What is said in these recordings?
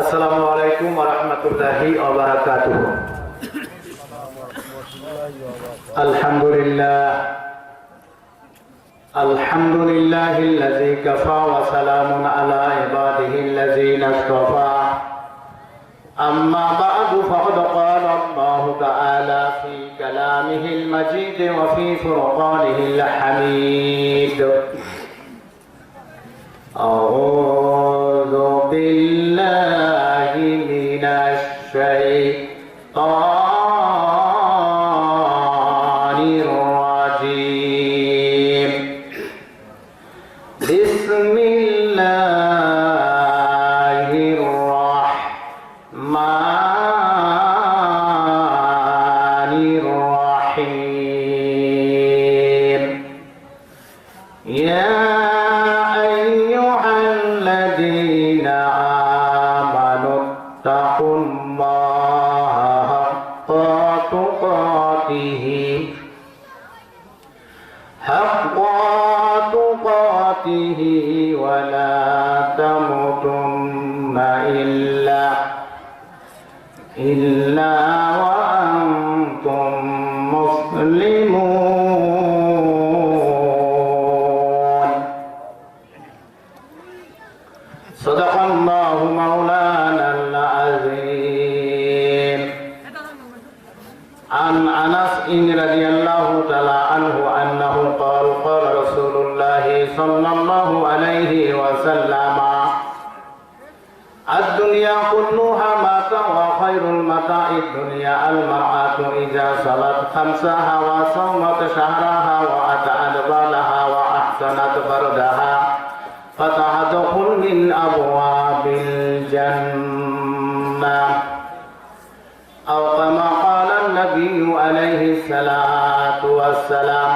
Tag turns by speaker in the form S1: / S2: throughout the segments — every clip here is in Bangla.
S1: আসসালামু আলাইকুম ওয়া রাহমাতুল্লাহি ওয়া বারাকাতুহু। আলহামদুলিল্লাহিল্লাযী কাফা ওয়া সালামুন আলা ইবাদিহিল্লাযীনা ইসতাফা। আম্মা বা'দু ফাকাদ ক্বালা আল্লাহু তাআলা ফী কালামিহিল মাজিদ ওয়া ফী ফুরকানিহিল হামিদ। আউযু বিল্লাহি মিনাশ শাইতানির রাজীম। বিসমিল্লাহির রাহমানির রাহিম। ইয়া আইয়ুহাল্লাযীনা আমানু তাকুল্লাহা হাক্কা তুকাতিহি ওয়া লা তামুতুন্না ইল্লা ওয়া আনতুম মুসলিমুন। সাদাকাল্লাহু মাওলানাল আযীম। عن أنس رضي الله تعالى عنه أنه قال قال رسول الله صلى الله عليه وسلم الدنيا كلها متاع وخير المتاع الدنيا المرأة إذا صلت خمسها وصومت شهرها وأتت بالها وأحسنت فردها فتدخل من أبواب الجنة أو كما قال النبي عليه الصلاة والسلام.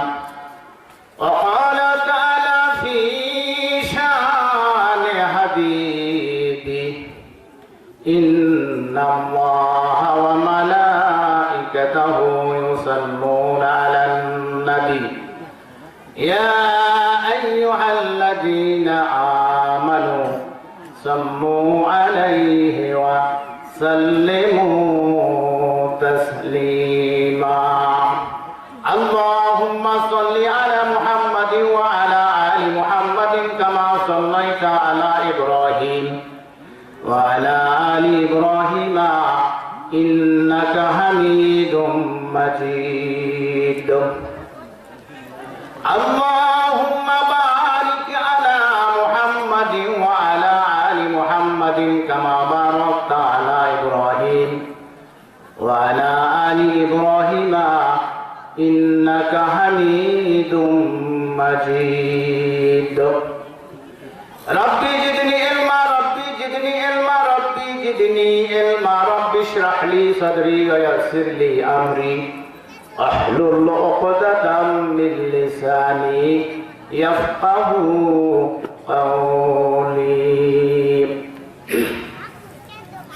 S1: وقال تعالى في شان حبيبه إن الله وملائكته يصلون على النبي يا أيها الذين آمنوا صلوا عليه وسلموا تسليما. اللهم صل على محمد وعلى آل محمد كما صليت على إبراهيم وعلى آل إبراهيم إنك حميد مجيد. اللهم بارك على محمد وعلى آل محمد كما باركت على إبراهيم وعلى آل إبراهيم إنك حميد مجيد. ربي زدني علما ربي زدني علما ربي زدني علما رب اشرح لي صدري ويسر لي أمري واحلل عقدة من لساني يفقهوا قولي.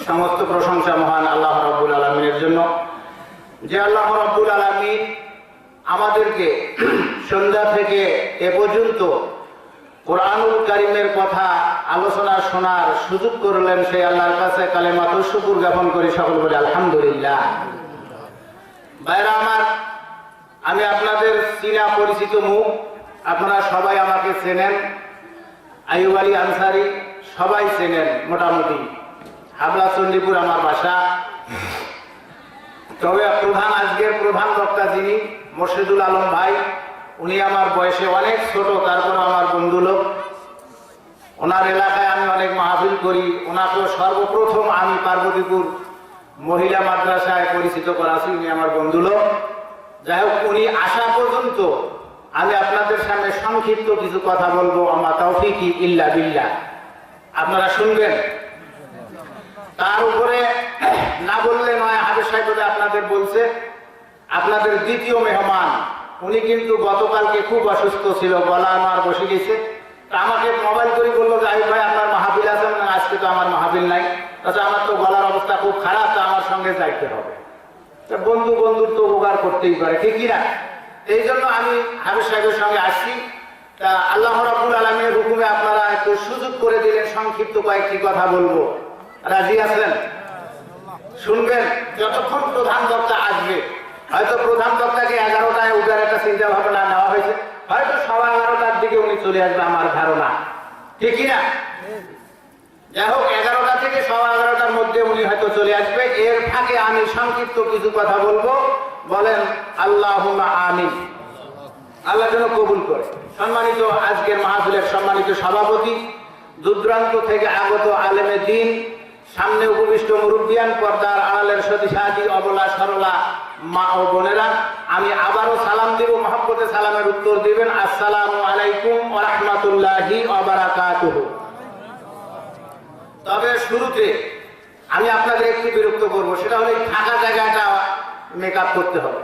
S1: সমস্ত প্রশংসা মহান আল্লাহ রাব্বুল আলামিনের জন্য, যে আল্লাহ রাব্বুল আলামিন আমাদেরকে সন্ধ্যা থেকে এ পর্যন্ত কোরআনুল কারীমের কথা আলোচনা শোনার সুযোগ করলেন। সেই আল্লাহর কাছে কালেমাতুল শুকর জ্ঞাপন করি, সকল বলে আলহামদুলিল্লাহ। ভাইরা আমার, আমি আপনাদের চিনা পরিচিত মুখ, আপনারা সবাই আমাকে চেনেন। আইয়ুব আলী আনসারী সবাই চেনেন মোটামুটি। হাবলা চণ্ডীপুর আমার বাসা। তবে আজকের প্রধান বক্তা যিনি মোর্শেদুল আলম ভাই, উনি আমার বয়সে অনেক ছোট, তারপর আমার বন্ধু লোক। ওনার এলাকায় আমি অনেক মাহফিল করি। ওনাকেও সর্বপ্রথম আমি পার্বতীপুর মহিলা মাদ্রাসায় পরিচিত করাছি, উনি আমার বন্ধু লোক। যাই হোক, উনি আসা পর্যন্ত আমি আপনাদের সামনে সংক্ষিপ্ত কিছু কথা বলবো। আমার তাওফিকি ইল্লা বিল্লাহ, আপনারা শুনবেন। তার উপরে না বললে নয়, হাফেজ সাহেব আপনাদের বলছে, আপনাদের দ্বিতীয় মেহমান উনি কিন্তু গতকালকে খুব অসুস্থ ছিল, গলা আমার বসে গেছে। আমাকে মোবাইল করে বললো যে আইয়ুব ভাই আপনার মাহফিল আছে? আজকে তো আমার মাহফিল নাই। আচ্ছা, আমার তো গলার অবস্থা খুব খারাপ, তো আমার সঙ্গে যাইতে হবে। বন্ধু বন্ধুর তো উপকার করতেই পারে, ঠিক কিনা? এই জন্য আমি হাফেজ সাহেবের সঙ্গে আসছি। আল্লাহ রাব্বুল আলামিনের হুকুমে আপনারা একটু সুযোগ করে দিলেন, সংক্ষিপ্ত কয়েকটি কথা বলবো। রাজি আছেন? শুনবেন যতক্ষণ প্রধান বক্তা আসবে। হয়তো প্রধান বক্তাকে 11টায় উঠার একটা চিন্তা ভাবনা নেওয়া হয়েছে, হয়তো 11:15টার দিকে উনি চলে আসবে আমার ধারণা, ঠিক কিনা? যাই হোক, 11টা থেকে 11:15টার মধ্যে উনি হয়তো চলে আসবে। এর ফাঁকে আমি সংক্ষিপ্ত কিছু কথা বলবো। বলেন আল্লাহুম্মা আমিন। আল্লাহ যেন কবুল করে। সম্মানিত আজকের মাহফিলের সম্মানিত সভাপতি, দূরদূরান্ত থেকে আগত আলেমে দ্বীন, সামনে উপবিষ্ট মুরব্বিয়ান, পর্দার আড়ালের সতী সাথী, অবলা সরলা মা ও বোনেরা, আমি আবারও সালাম দিব। মহব্বতে সালামের উত্তর দিবেন। আসসালামু আলাইকুম ওয়া রাহমাতুল্লাহি ওয়া বারাকাতুহু। তবে শুরুতে আমি আপনাদের একটু বিরক্ত করব, সেটা হলো ফাঁকা জায়গাটা মেকআপ করতে হবে,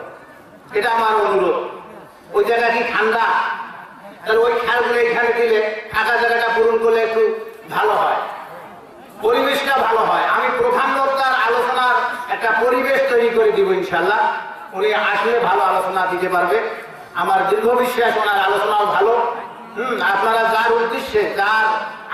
S1: এটা আমার অনুরোধ। ওই জায়গা কি ঠান্ডা? তাহলে ওই খেয়ালগুলো এখানে দিলে ফাঁকা জায়গাটা পূরণ করলে একটু ভালো হয়, পরিবেশটা ভালো হয়। আমি প্রধান বক্তার আলোচনার একটা পরিবেশ তৈরি করে দিব ইনশাল্লাহ। উনি আসলে ভালো আলোচনা দিতে পারবে, আমার দীর্ঘ বিশ্বাস ওনার আলোচনাও ভালো। আপনারা যার উদ্দেশ্যে, যার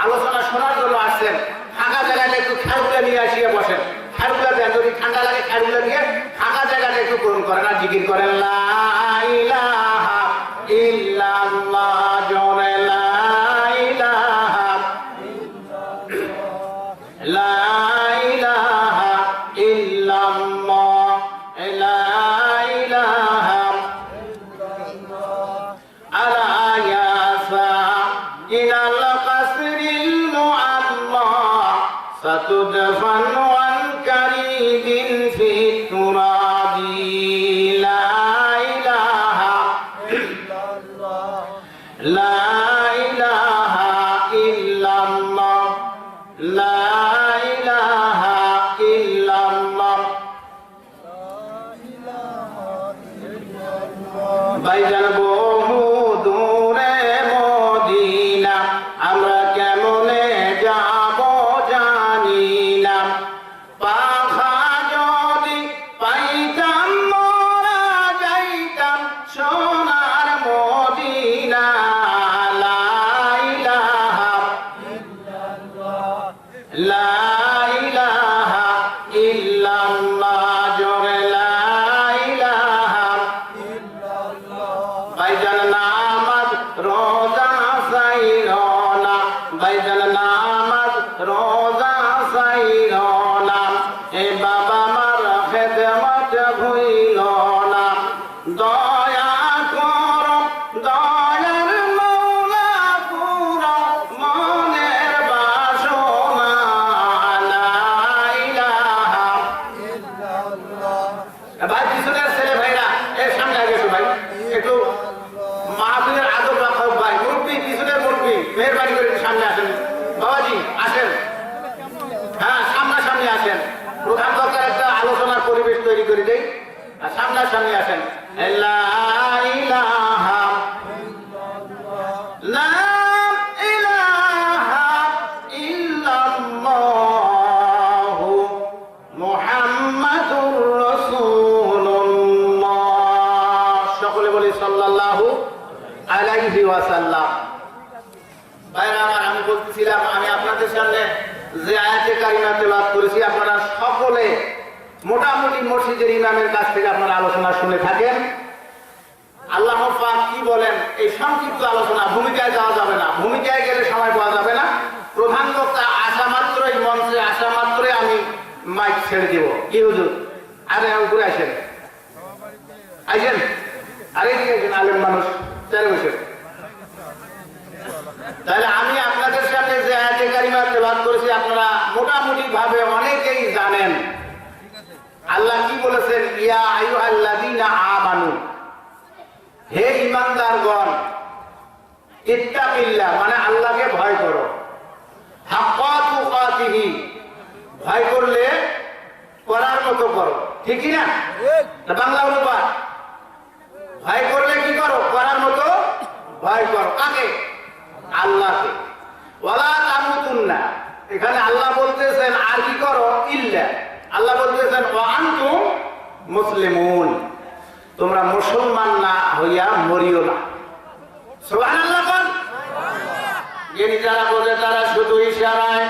S1: আলোচনা শোনার জন্য আসছেন, ফাঁকা জায়গাটা একটু খেয়ালগুলো নিয়ে আসিয়ে বসেন। খেয়ালগুলো দেন, যদি ঠান্ডা লাগে খেয়ালগুলো নিয়ে ফাঁকা জায়গাটা একটু পূরণ করেন আর জিকির করেন লা ইলাহা ইল্লাল্লাহ, জোরে লা ইলাহা লা ইলাহা ইল্লাল্লাহ, লা ইলাহা আলা ইয়াসা ইনাল কাসরিল মুআল্লা সাতুদফান ওয়ান কারিবিন ফি তুরাবি লা ইলাহা ইল্লাল্লাহ, লা ইলাহা ইল্লাল্লাহ, লা ইলাহা ইল্লাল্লাহ। ভাইজান বহু দূরে মদিনা, আমরা কেমনে যাব জানি না। পাখা যদি পাইতাম মোরা যাইতাম সোনার মদিনা। লা ইলাহা ইল্লাল্লাহ, লা ইলাহা ইল্লাল্লাহ, জোরে লা ইলাহা ইল্লাল্লাহ। ভাইজান নামাজ রোজা সাইরো না, ভাইজান নামাজ রোজা সাইরো না, এ বাবা মার খেদমত ভুইলো না। দয়া করো দয়ার মওলা, পুরো মনের বাসনা। লা ইলাহা ইল্লাল্লাহ। ভাই পিছনের ছেলে ভাইরা এর সামনে আগে এসো ভাই, একটু মাহফিলের আদব রাখা হোক। ভাই মুরব্বি, পিছনের মুরব্বি, মেহরবানি করে একটু সামনে আসেন। বাবাজি আসেন, হ্যাঁ সামনাসামনি আসেন। প্রধান বক্তার একটা আলোচনার পরিবেশ তৈরি করে দেই, আর সামনাসামনি আসেন। লা ইলাহা লা ইলাহা ইল্লাল্লাহ মুহাম্মাদুর রাসূলুল্লাহ। সকলে বলি সাল্লাল্লাহু আলাইহি ওয়াসাল্লাম। ভাইরা আমার, আমি বলতেছিলাম, আমি আপনাদের সামনে যে আয়াতে কারিমা তেলাওয়াত করেছি, আপনারা সকলে মোটামুটি মসজিদের ইমামের কাছ থেকে আপনারা আলোচনা শুনে থাকেন। আল্লাহ পাক কি বলেন, এই সংক্ষিপ্ত আলোচনা, ভূমিকায় যাওয়া যাবে না, ভূমিকায় গেলে সময় পাওয়া যাবে না। প্রধান বক্তা আসা মাত্রই, মঞ্চে আসা মাত্রই আমি মাইক ছেড়ে দেব। কি হুজুর, আরে উপরে আসেন, আসেন, আরে ঠিক আছেন, আলেম মানুষ চারে বসে। তাহলে আমি আপনাদের সামনে যে আয়াতে কারিমা তেলাওয়াত করেছি, আপনারা মোটামুটি ভাবে অনেকেই জানেন। আল্লাহ কি বলেছেন, ইয়া আইয়ুহাল্লাযীনা আমানু, হে ঈমানদারগণ, ইত্তাকিল্লাহ মানে আল্লাহকে ভয় করো, হাক্কা তুকাতিহি, ভয় করলে করার মতো করো, ঠিক কি না? বাংলা অনুবাদ, ভয় করলে কি করো, করার মতো ভয় করো। কাকে? আল্লাহকে। ওয়ালা তামুতুন্না, এখানে আল্লাহ বলতেছেন আর কি করো, ইল্লা, আল্লাহ বলতেছেন ওয়া আনতুম মুসলিমুন, তোমরা মুসলমান না হইয়া মরিও না। সুবহানাল্লাহ। জ্ঞানী যারা বোঝে তারা শুধু ইশারায়,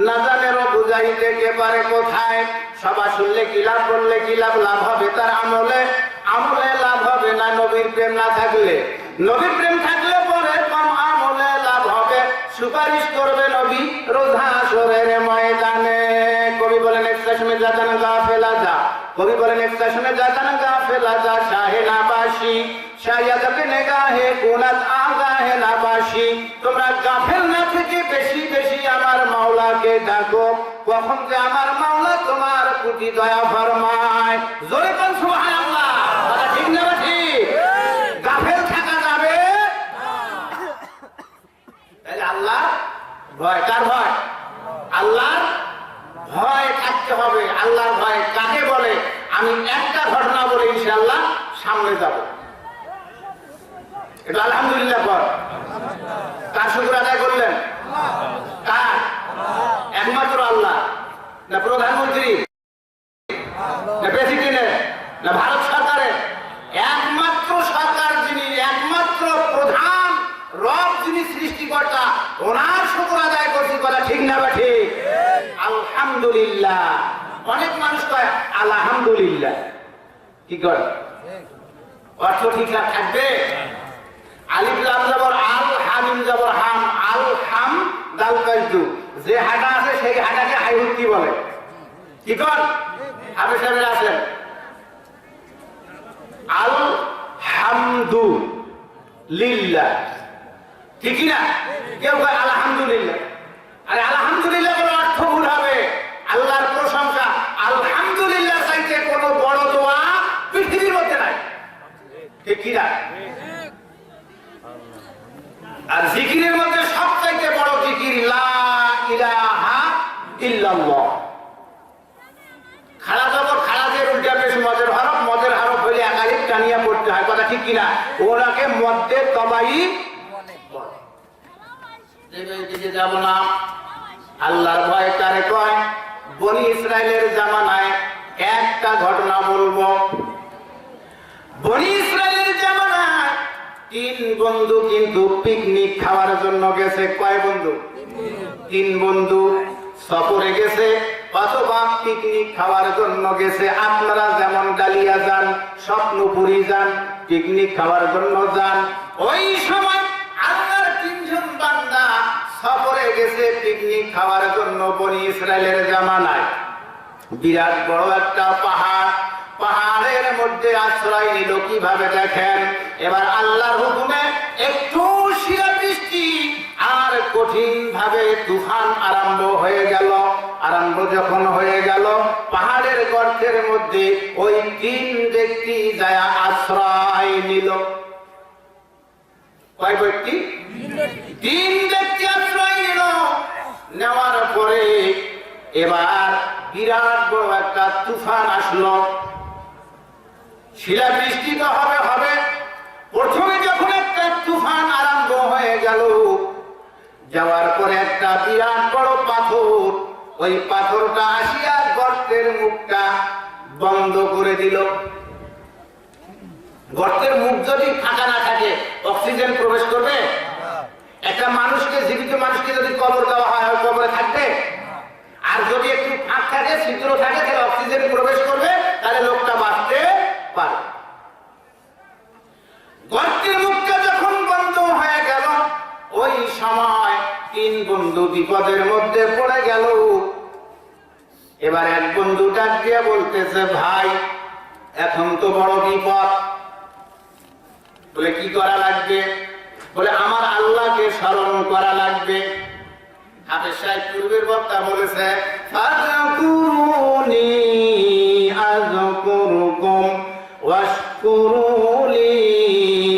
S1: না জানেরও বুঝাইতে কে পারে কোথায়। সবা শুনলে কি লাভ, বললে কি লাভ, লাভ হবে তার আমলে, আমলে লাভ হবে না নবীর প্রেম না থাকলে। নবীর প্রেম থাকলে পরে কম আমলে লাভ হবে, সুপারিশ করবে নবী রোজা হাশরের ময়দানে। কবি বলেন এক চশমে যাতান গাফেলা যা, কবি বলেন এক চশমে যাতান গাফেলা যা, শাহে নাবাসী শায়াদ নেগাহে কুনাত আগাহে নাবাসী। তোমরা গাফেল না থেকে বেশি বেশি আমার মাওলাকে ডাকো, কখন যে আমার মাওলা তোমার প্রতি দয়া ফরমায়। জোরে কোন সুবহানাল্লাহ, কথা ঠিক না ঠিক? গাফেল থাকা যাবে তাহলে আল্লাহ ভয়, কার ভয়? আল্লাহর ভয় থাকতে হবে। আল্লাহর ভয় কাকে বলে আমি একটা ঘটনা বলে ইনশাআল্লাহ সামনে যাব। এটা আলহামদুলিল্লাহ পর কার শুকর আদায় করলেন? কার? একমাত্র আল্লাহ? না প্রধানমন্ত্রী, না প্রেসিডেন্টের, না ভারত সরকারের? একমাত্র সরকার যিনি, একমাত্র প্রধান রব যিনি সৃষ্টিকর্তা, ওনার শুকর আদায় করছি। কথা ঠিক না বা ঠিক? আলহামদুলিল্লাহ। অনেক মানুষ কয় আলহামদুলিল্লাহ, কি করে? অর্থ ঠিক থাকবে? আলিফ লাম জবর আল, হামিম জবর হাম, আল হাম দাল কাজদু। যে হাঁটা আছে সেই হাঁটাকে হাইহুত্তি বলে। কি কর? হাফেজ সাহেবের আছেন আল হামদু লিল্লাহ, ঠিক না? কেউ কয় আলহামদুলিল্লাহ। আরে আলহামদুলিল্লাহ কোনো অর্থ ভুল হবে। আল্লাহর প্রশংসা, আলহামদুলিল্লাহ চাইতে কোনো বড় দোয়া পৃথিবীর মধ্যে নাই, ঠিক কি না? আর জিকিরের মধ্যে সবচাইতে বড় জিকির লা ইলাহা ইল্লাল্লাহ। খাড়া জবর খাড়াদের উল্টা পেশ মদের হরফ, মদের হরফ হইলে একালিফ টানিয়া পড়তে হয়। কথা ঠিক কিনা? ওনাকে মধ্যে তবাই যাব না। আল্লাহর ভয় কারে কয়? বনি ইসরায়েলের জামানায় একটা ঘটনা বলবো। বনি ইসরায়েলের জামানায় 3 বন্ধু কিন্তু পিকনিক খাওয়ার জন্য গেছে। কয় বন্ধু? 3 বন্ধু সফরে গেছে অথবা পিকনিক খাওয়ার জন্য গেছে। আপনারা যেমন ডালিয়া যান, স্বপ্নপুরী যান, পিকনিক খাওয়ার জন্য যান, ওই সময় আল্লাহর 3 জন বান্দা সফরে গেছে পিকনিক খাওয়ার জন্য। বনি ইসরায়েলের জামানায় বিরাট বড় একটা পাহাড়, পাহাড়ের মধ্যে আশ্রয় নিল। কিভাবে দেখেন? এবার আল্লাহর হুকুমে একটু শিলাবৃষ্টি আর কঠিন ভাবে তুফান আরম্ভ হয়ে গেল। আরম্ভ যখন হয়ে গেল, পাহাড়ের গর্তের মধ্যে ওই 3 ব্যক্তি যায় আশ্রয় নিল। কয় ব্যক্তি? 3 ব্যক্তি আশ্রয় নিল। নেওয়ার পরে এবার বিরাট বড় একটা তুফান আসলো। শিলাবৃষ্টি তো হবে হবে। প্রথমে যখন একটা তুফান আরম্ভ হয়ে গেল, যাওয়ার পরে একটা বিরাট বড় পাথর, ওই পাথরটা আসিয়া গর্তের মুখটা বন্ধ করে দিল। গর্তের মুখ যদি ফাঁকা না থাকে অক্সিজেন প্রবেশ করবে? একটা মানুষকে, জীবিত মানুষকে যদি কবর দেওয়া হয়, কবরে থাকবে? আর যদি একটু ফাঁক থাকে, ছিদ্র থাকে, তাহলে অক্সিজেন প্রবেশ করবে, তাহলে লোকটা বাঁচতে পারে। গর্তের মুখটা যখন বন্ধ হয়ে গেল, ওই সময় 3 বন্ধু বিপদের মধ্যে পড়ে গেল। এবার এক বন্ধু ডাক দিয়ে বলতেছে, ভাই এখন তো বড় বিপদ। বলে কি করা লাগবে? বলে আমার আল্লাহকে স্মরণ করা লাগবে। হাফেজ সাহেব পূর্বের বক্তা বলেছে, ফাযকুরুনি আযকুরুকুম ওয়াশকুরুলি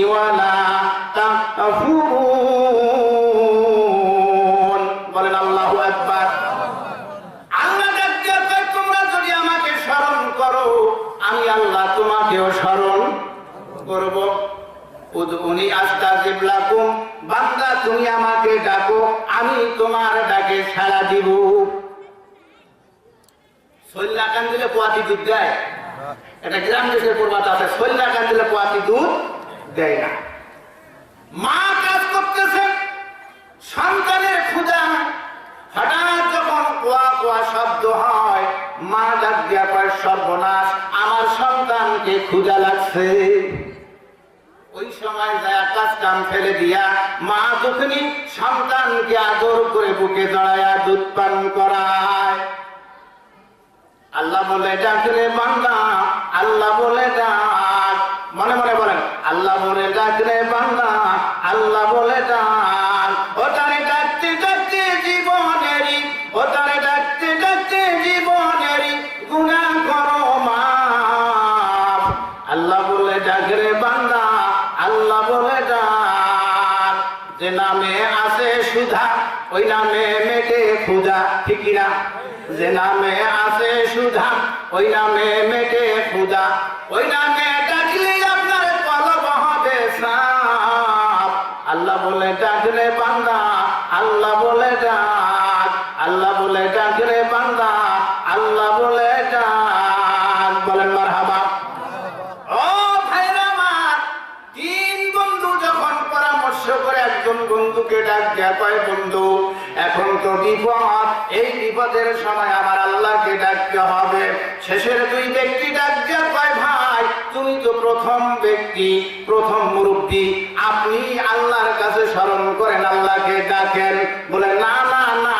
S1: ওয়ালা তাকফুরুন। বলেন আল্লাহু আকবার। আল্লাহ ডাকতে কয়, তোমরা যদি আমাকে স্মরণ করো, আমি আল্লাহ তোমাকেও স্মরণ করব। উদউনি আস্তাজিব লাকুম, বান্দা তুমি আমাকে ডাকো, আমি তোমার ডাকে সাড়া দিব। সল্লা কান দিলে পোয়াতি দুধ দেয়? এটা গ্রাম দেশের প্রবাদ আছে, সল্লা কান দিলে পোয়াতি দুধ দেয় না। মা কাজ করতেছে, সন্তান বাধ্য হয়, মা ডাক দিয়া কয় সর্বনাশ, আমার সন্তানকে ক্ষুধা লাগছে। ওই সময় যায় কাজ কাম ফেলে দিয়া মা যখনই সন্তানকে আদর করে বুকে জড়াইয়া দুধ পান করায়, আল্লাহ বলে ডাক রে বান্দা, আল্লাহ বলে ডাক, মনে মনে বলেন আল্লাহ বলে ডাক রে বান্দা, আল্লাহ বলে ডাক। ও তারে ডাকতে ডাকতে জীবনেরই, ও তারে ডাকতে ডাকতে জীবনেরই গুনাহ করো মাফ। আল্লাহ বলে ডাক রে বান্দা, আল্লাহ বলে ডাক। যে নামে আছে সুধা ওই নামে মেটে ক্ষুধা, ঠিক না? যে নামে আছে সুধা ওই নামে মেটে ক্ষুধা, ওই নামে ডাকলে আপনার কলব হবে সাফ। আল্লাহ বলে ডাক রে বান্দা, আল্লাহ বলে ডাক, আল্লাহ বলে ডাক রে বান্দা, আল্লাহ বলে ডাক। বলেন মারহাবা। ও ভাইরা আমার, তিন বন্ধু যখন পরামর্শ করে একজন বন্ধুকে ডাক দেয়া কয় বন্ধু এখন তো বিপদ, এই বিপদের সময় আমার আল্লাহকে ডাকতে হবে। শেষের দুই ব্যক্তি ডাক দেয়া কয় ভাই তুমি তো প্রথম ব্যক্তি, প্রথম মুরব্বী, আপনি আল্লাহর কাছে স্মরণ করেন, আল্লাহকে ডাকেন। বলে না না না,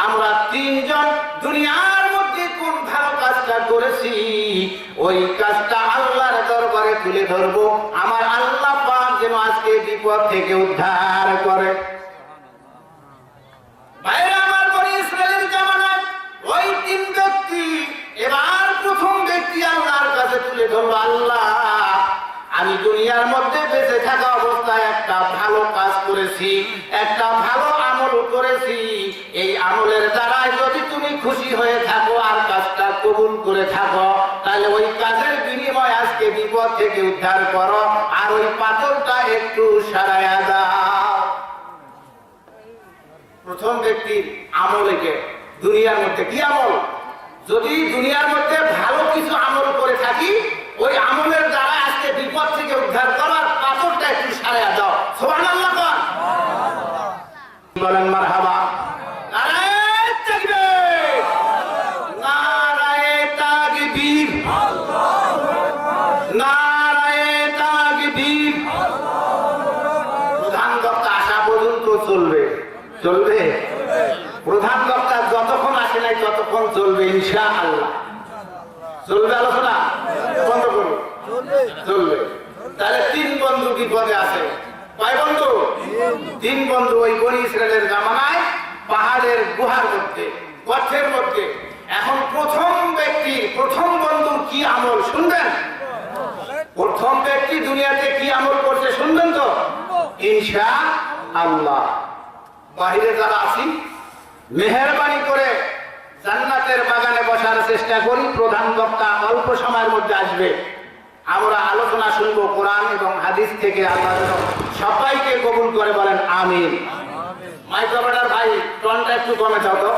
S1: আমরা তিনজন দুনিয়ার মধ্যে কোন ভালো কাজটা করেছি ওই কাজটা আল্লাহর দরবারে তুলে ধরবো, আমার আল্লাহ পাক যেন আজকে বিপদ থেকে উদ্ধার করে। ভাইরা আমার, বনি ইসরায়েলের জামানায় ওই তিন ব্যক্তি এবার প্রথম ব্যক্তি আল্লাহর কাছে তুলে ধরলো, আল্লাহ আমি দুনিয়ার মধ্যে বেঁচে থাকা অবস্থায় একটা ভালো কাজ করেছি, একটা ভালো আমল করেছি, এই আমলের দ্বারাই যদি তুমি খুশি হয়ে থাকো আর কাজটা কবুল করে থাকো, তাহলে ওই কাজের বিনিময় আজকে বিপদ থেকে উদ্ধার করো, আর ওই পাথরটা একটু সারাইয়া দাও। প্রথম ব্যক্তির আমলকে দুনিয়ার মধ্যে কি আমল? যদি দুনিয়ার মধ্যে ভালো কিছু আমল করে থাকি ওই আমলের দ্বারা আজকে বিপদ থেকে উদ্ধার করার পাথরটা একটু সারাইয়া দাও। সুবহানাল্লাহ বলেন মারহাবা। নারায়ে তাকবীর, নারায়ে তাকবীর, নারায়ে তাকবীর। প্রধান বক্তা আসা পর্যন্ত চলবে, চলবে। প্রধান বক্তা যতক্ষণ আসে নাই ততক্ষণ চলবে ইনশাআল্লাহ। চলবে আলোচনা, বন্ধ করুন, চলবে। তাহলে তিন বন্ধু বিপদে আছে। কয় বন্ধু? তিন বন্ধু ওই বনি ইসরায়েলের জামানায় পাহাড়ের গুহার মধ্যে, গর্তের মধ্যে। এখন প্রথম ব্যক্তি, প্রথম বন্ধু কি আমল শুনবেন? প্রথম ব্যক্তি দুনিয়াতে কি আমল করছে শুনবেন তো ইনশাআল্লাহ। বাহিরে যারা আছি মেহেরবানি করে জান্নাতের বাগানে বসার চেষ্টা করি। প্রধান বক্তা অল্প সময়ের মধ্যে আসবে, আমরা আলোচনা শুনবো কোরআন এবং হাদিস থেকে। আল্লাহ সবাইকে কবুল করে বলেন আমিন। মাইক অপারেটর ভাই টনটা একটু কমে দাও তো।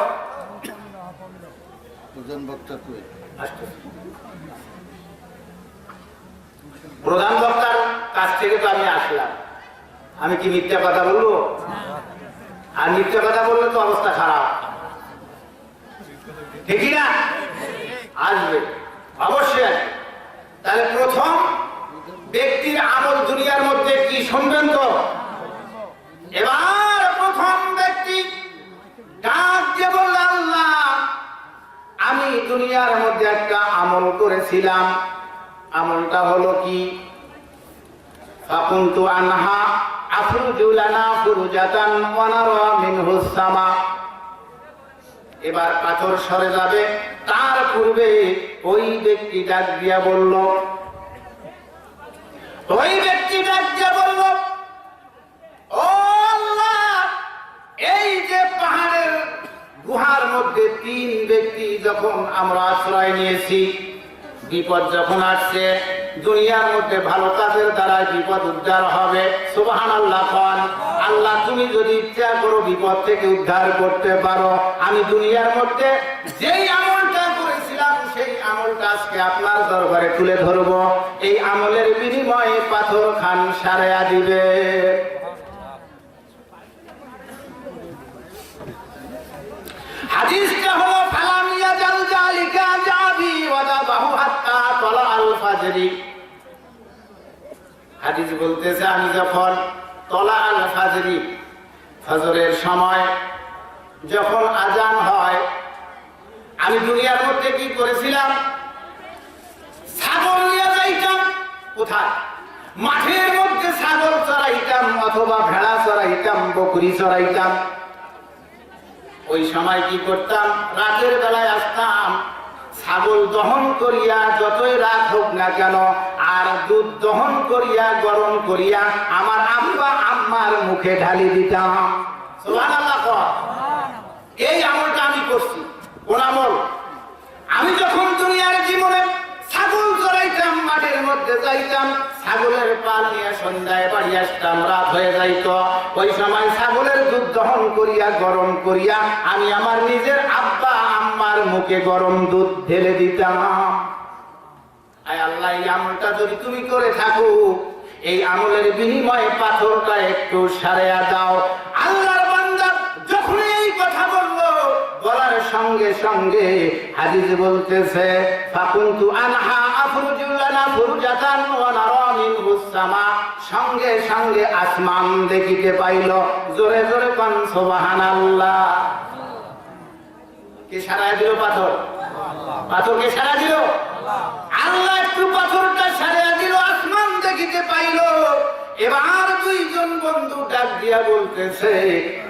S1: প্রধান বক্তার কাছ থেকে তো আমি আসলাম, আমি কি মিথ্যা কথা বলবো? আর মিথ্যা কথা বললে তো অবস্থা খারাপ, ঠিক না? আসবে, অবশ্যই আসবে। তাহলে প্রথম ব্যক্তির আমল দুনিয়ার মধ্যে কি শুনবেন তো? এবার প্রথম ব্যক্তি ডাক দিয়ে বলল, আল্লাহ আমি দুনিয়ার মধ্যে একটা আমল করেছিলাম, আমলটা হলো কি? ফাকুনতু আনহা আফরুজু লানা ফুরুজাতান ওয়া নারা মিনহুস সামা। এবার পাথর সরে যাবে, তার পূর্বে ওই ব্যক্তি ডাক দিয়া বলল, ওই ব্যক্তি ডাক দিয়া বলল, ও আল্লাহ এই যে পাহাড়ের গুহার মধ্যে তিন ব্যক্তি যখন আমরা আশ্রয় নিয়েছি, বিপদ যখন আসছে দুনিয়ার মধ্যে ভালো কাজের দ্বারা বিপদ উদ্ধার হবে। সুবহানাল্লাহ। আল্লাহ তুমি যদি ইচ্ছা করো বিপদ থেকে উদ্ধার করতে পারো, আমি দুনিয়ার মধ্যে যেই আমলটা করেছিলাম সেই আমলটা আজকে আপনার দরবারে তুলে ধরবো, এই আমলের বিনিময়ে পাথর খান সারাইয়া দিবে। হাদিসটা হলো ফালাম ইয়াদ ফাজরি, হাদিস বলতেছে আমি যখন তলা আল ফাজরি, ফজরের সময় যখন আজান হয়, আমি দুনিয়ার মধ্যে কি করেছিলাম? ছাগল নিয়ে যাইতাম। কোথায়? মাঠের মধ্যে ছাগল চড়াইতাম, অথবা ভেড়া চড়াইতাম, বকরি চড়াইতাম। ওই সময় কি করতাম? রাতের বেলায় আসতাম, ছাগল দহন করিয়া, যতই রাত হোক না কেন, আর দুধ দহন করিয়া গরম করিয়া আমার আব্বা আম্মার মুখে ঢালি দিতাম। সুবহানাল্লাহ। এই আমলটা আমি করছি। কোন আমল? আমি যখন দুনিয়ার জীবনে ছাগল চড়াইতাম, মাঠের মধ্যে যাইতাম, ছাগলের পাল নিয়ে সন্ধ্যায় বাড়ি আসতাম, রাত হয়ে যাইত। ওই সময় ছাগলের দুধ দহন করিয়া গরম করিয়া আমি আমার নিজের আব্বা আম্মার মুখে গরম দুধ ঢেলে দিতাম। আয় আল্লাহ, এই আমলটা যদি তুমি করে থাকো, এই আমলের বিনিময়ে পাথরটা একটু সারিয়া দাও। আল্লাহর বান্দা যখন এই কথা বললো, বলার সঙ্গে সঙ্গে হাদিস বলতেছে ফাকুনতু আনহা আফরুজু লানা ফুরজাতান ওয়া নারা মিনহুস সামা, সঙ্গে সঙ্গে আসমান দেখিতে পাইল। জোরে জোরে কোন সুবহানাল্লাহ। কে সারায় দিল পাথর? পাথরকে সারা দিল আল্লাহ। একটু পাথরটা সারিয়া দিল, আসমান দেখিতে পাইল। এবার দুইজন বন্ধু ডাক দিয়া বলতেছে,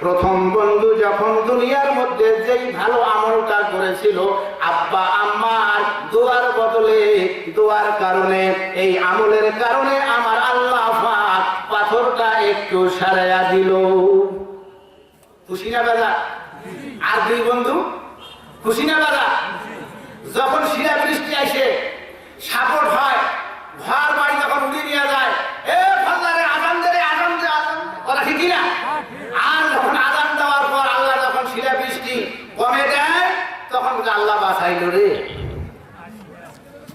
S1: প্রথম বন্ধু যখন দুনিয়ার মধ্যে যেই ভালো আমলটা করেছিল, আব্বা আম্মার দোয়ার বদলে, দোয়ার কারণে, এই আমলের কারণে আমার আল্লাহ পাক পাথরটা একটু সারাইয়া দিল। খুশি না বাজা? আর দুই বন্ধু খুশি না বাজা? যখন শিলা বৃষ্টি আসে, সাপোর্ট হয়, ঘর বাড়ি যখন উড়িয়ে নিয়ে যায়, এ ফাল্লারে আজান দে, আজান দে, আজান দে, কথা ঠিক না? আর যখন আজান দেওয়ার পর আল্লাহ যখন শিলা বৃষ্টি কমে দেয়, তখন আল্লাহ বাঁচাইল রে।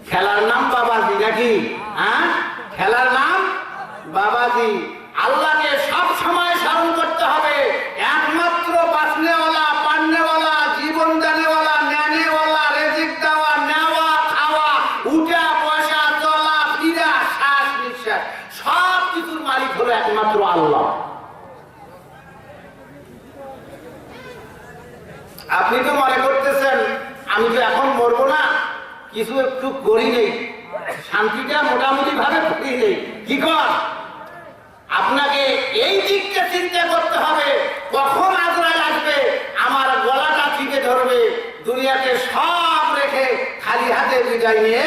S1: খেলার নাম বাবাজি নাকি? হ্যাঁ, খেলার নাম বাবাজি। আল্লাহকে সব সময় স্মরণ করতে হবে। একমাত্র বাঁচনেওয়ালা, পান্নেওয়ালা, জীবন দানেওয়ালা, নেনেওয়ালা, রেজিক দেওয়া, নেওয়া, খাওয়া, উঠা বসা, চলা ফিরা, শ্বাস নিঃশ্বাস, সব কিছুর মালিক হলো একমাত্র আল্লাহ। আপনি তো মনে করতেছেন আমি তো এখন মরবো না, কিছু একটু করি নেই, শান্তিটা মোটামুটি ভাবে করি নেই। কি কর? আপনাকে এই দিকটা চিন্তা করতে হবে, কখন আজরাইল আসবে, আমার গলাটা টিকে ধরবে, দুনিয়াতে সব রেখে খালি হাতে বিদায় নিয়ে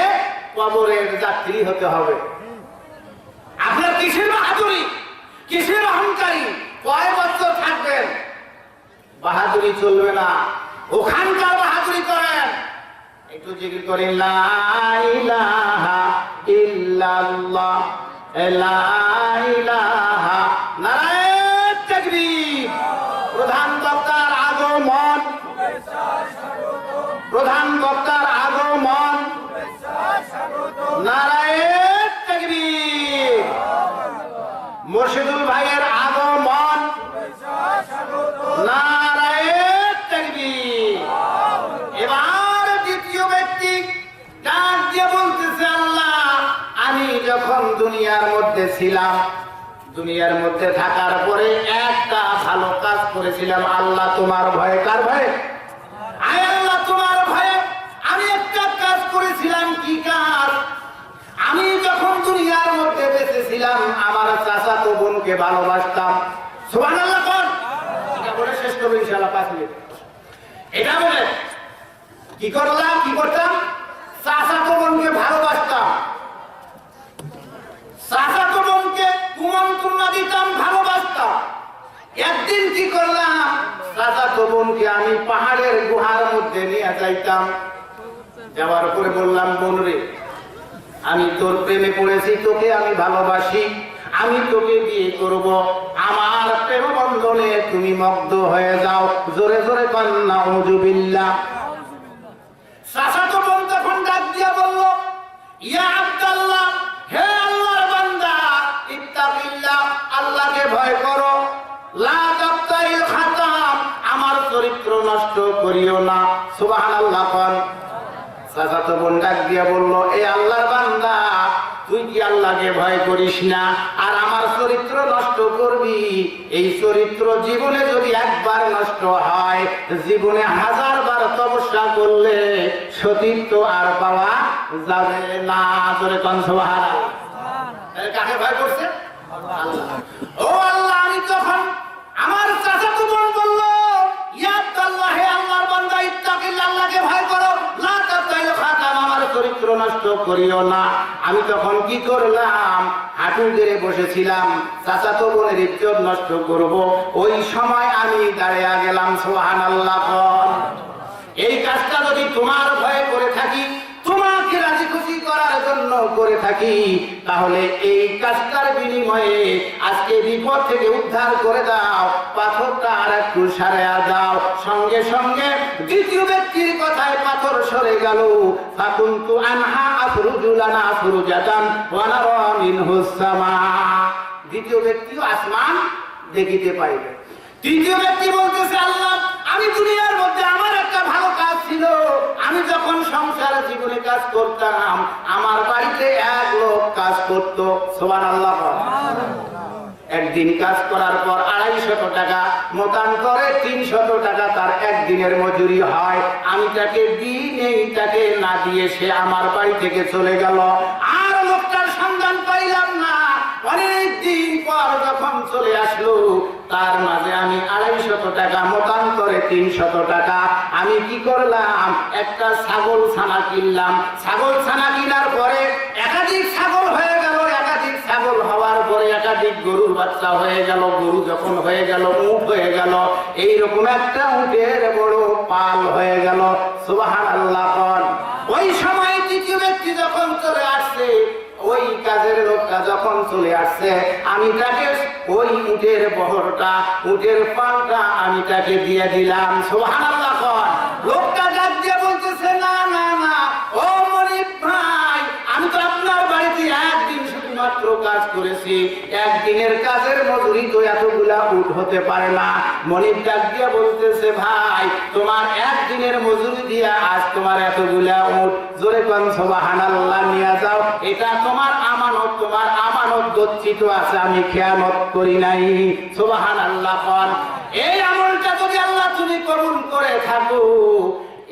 S1: কবরের যাত্রী হতে হবে। আপনার কিসের বাহাদুরি, কিসের অহংকারী, কয় বছর থাকবেন? বাহাদুরি চলবে না, ওখানকার বাহাদুরি করেন। একটু জিকির করেন, লা ইলাহা ইল্লাল্লাহ, লা ইলাহা, নারায়ে তাকবীর। প্রধান বক্তার আগমন, প্রধান বক্তার আগমন, নারায়ে তাকবীর। মুর্শিদুল ভাইয়ের আগমন, নারায়ে তাকবীর। এবার দ্বিতীয় ব্যক্তি ডাক দিয়ে বলতেছে, আল্লাহ, আমি যখন দুনিয়ার মধ্যে ছিলাম, দুনিয়ার মধ্যে থাকার পরে একটা ভালো কাজ করেছিলাম। আল্লাহ তোমার ভয়ে, কার ভয়ে? আয় আল্লাহ তোমার ভয়ে আমি একটা কাজ করেছিলাম। কি কাজ? আমি যখন দুনিয়ার মধ্যে বেঁচে ছিলাম, আমার চাচাতো বোনকে ভালোবাসতাম। সুবহানাল্লাহ কোন? এটা বলে শেষ করবো ইনশাআল্লাহ 5 মিনিট। এটা বলে কি করলাম, কি করতাম? চাচাতো বোনকে ভালোবাসতাম, চাচাতো বোনকে কুমন্ত্রণা দিতাম, ভালোবাসতাম। একদিন কি করলাম? চাচাতো বোনকে আমি পাহাড়ের গুহার মধ্যে নিয়ে যাইতাম। যাওয়ার পরে বললাম, বোন রে, আমি তোর প্রেমে পড়েছি, তোকে আমি ভালোবাসি, আমি তোকে বিয়ে করব, আমার প্রেম বন্ধনে তুমি মুগ্ধ হয়ে যাও। জোরে জোরে বলেন নাউযুবিল্লাহ। চাচাতো বোন তখন ডাক দিয়া বলল, ইয়া আব্দুল্লাহ, হে আল্লাহর বান্দা, ইত্তাকিল্লাহ, আল্লাহকে ভয় করো, লা তাবতাইল খাতাম, আমার চরিত্র নষ্ট করিও না। সুবহানাল্লাহ কোন? চাচাতো বোন ডাক দিয়া বলল, এ আল্লাহর বান্দা, করিস না, আর আমার চরিত্র নষ্ট করবি। এই চরিত্র জীবনে যদি একবার নষ্ট হয়, জীবনে 1000 বার তপস্যা করলে সতীত্ব আর পাওয়া যাবে না। জোরে কোন সুবহানাল্লাহ। কাকে ভয় করছে? আল্লাহ। ও আল্লাহ, আমি তখন আমার চাচাতো বোন বলল, ইয়া আল্লাহ, হে আল্লাহর বান্দা, ইত্তাকিল্লাহ, আল্লাহকে ভয় করো, লা তাতাইল খাতাম, আমার চরিত্র নষ্ট করিও না। আমি তখন কি করলাম? হাঁটু গেড়ে বসেছিলাম, চাচাতো বোনের ইজ্জত নষ্ট করব। ওই সময় আমি দাঁড়িয়ে গেলাম। সুবহানাল্লাহ। এই কাজটা যদি তোমার ভয়ে করে থাকি, তোমাকে রাজি খুশি করার জন্য করে থাকি, তাহলে এই কাজটার বিনিময়ে আজকে বিপদ থেকে উদ্ধার করে দাও, পাথরটা আর একটু সারিয়ে দাও। সঙ্গে সঙ্গে দ্বিতীয় ব্যক্তির কথায় পাথর সরে গেল। ফাকুনতু আনহা আফরুজু লানা আফরুজাতান ওয়া নারা মিনহুস সামা। দ্বিতীয় ব্যক্তিও আসমান দেখিতে পাইবে। তৃতীয় ব্যক্তি বলতেছে, আল্লাহ, আমি দুনিয়ার মধ্যে আমার একটা ভালো কাজ ছিল। আমি যখন সংসারে জীবনে কাজ করতাম, আমার বাড়িতে এক লোক কাজ করতো। সুবহানাল্লাহ। একদিন কাজ করার পর 250 টাকা মোতান করে 300 টাকা তার একদিনের মজুরি হয়। আমি তাকে দিই নেই, তাকে না দিয়ে সে আমার বাড়ি থেকে চলে গেল। আর লোকটার সন্ধান পাইলাম না। অনেক দিন পর যখন চলে আসলো, তার মাঝে আমি 250 টাকা মোতান করে 300 টাকা আমি কি করলাম? একটা ছাগল ছানা কিনলাম। ছাগল ছানা কেনার পরে একাধিক ছাগল হয়ে গেল। একাধিক ছাগল হওয়ার পরে একাধিক গরুর বাচ্চা হয়ে গেল। গরু যখন হয়ে গেল, উট হয়ে গেল। এইরকম একটা উটের বড় পাল হয়ে গেল। সুবহানাল্লাহ। ওই সময় তৃতীয় ব্যক্তি যখন চলে আসছে, ওই কাজের লোকটা যখন চলে আসছে, আমি তাকে ওই উটের বহরটা, উটের পালটা আমি তাকে দিয়ে দিলাম। সুবহানাল্লাহ। লোকটা ডাক দিয়ে বলতেছে, না না না, ও মনিব ভাই, আমি তো আপনার বাড়িতে একদিন শুধুমাত্র কাজ করেছি। একদিনের কাজের মজুরি তো এতগুলা উট হতে পারে না। মনিব ডাক দিয়ে বলতেছে, ভাই, তোমার একদিনের মজুরি দিয়া আজ তোমার এতগুলা উট, জোরে কোন সুবহানাল্লাহ, নিয়ে যাও। এটা তোমার আমানত, তোমার আমানত গচ্ছিত আছে, আমি খেয়ানত করি নাই। সুবহানাল্লাহ। এই আমলটা যদি আল্লাহ তুমি কবুল করে থাকো,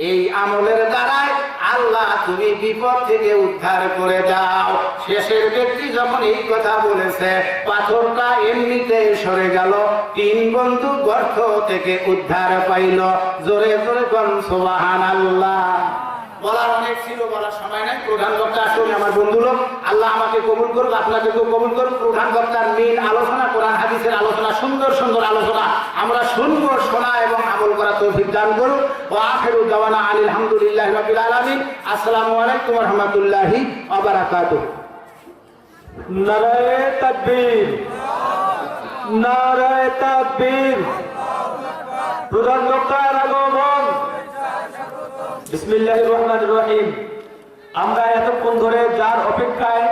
S1: এই আমলের দ্বারাই আল্লাহ তুমি বিপদ থেকে উদ্ধার করে দাও। শেষের ব্যক্তি যখন এই কথা বলেছে, পাথরটা এমনিতে সরে গেল। 3 বন্ধু গর্ত থেকে উদ্ধার পাইল। জোরে জোরে কোন সুবহানাল্লাহ। বলার অনেক ছিল, বলার সময় নাই। প্রধান বক্তা আসলে আমার বন্ধু লোক, আল্লাহ আমাকে কবুল করুক, আপনাকে কবুল করুক। প্রধান বক্তার মেইন আলোচনা, কোরআন হাদিসের আলোচনা, সুন্দর সুন্দর আলোচনা আমরা শুনবো, শোনা এবং আমল করা তৌফিক দান করুক। ওয়া আখিরু দাওয়ানা আলহামদুলিল্লাহি রাব্বিল আলামিন। আসসালামু আলাইকুম ওয়া রাহমাতুল্লাহি ওয়া বারাকাতুহু।
S2: নারায়ে তাকবীর, নারায়ে তাকবীর। প্রধান বক্তার আগমন। বিসমিল্লাহির রহমানির রহিম। আমরা এতক্ষণ ধরে যার অপেক্ষায়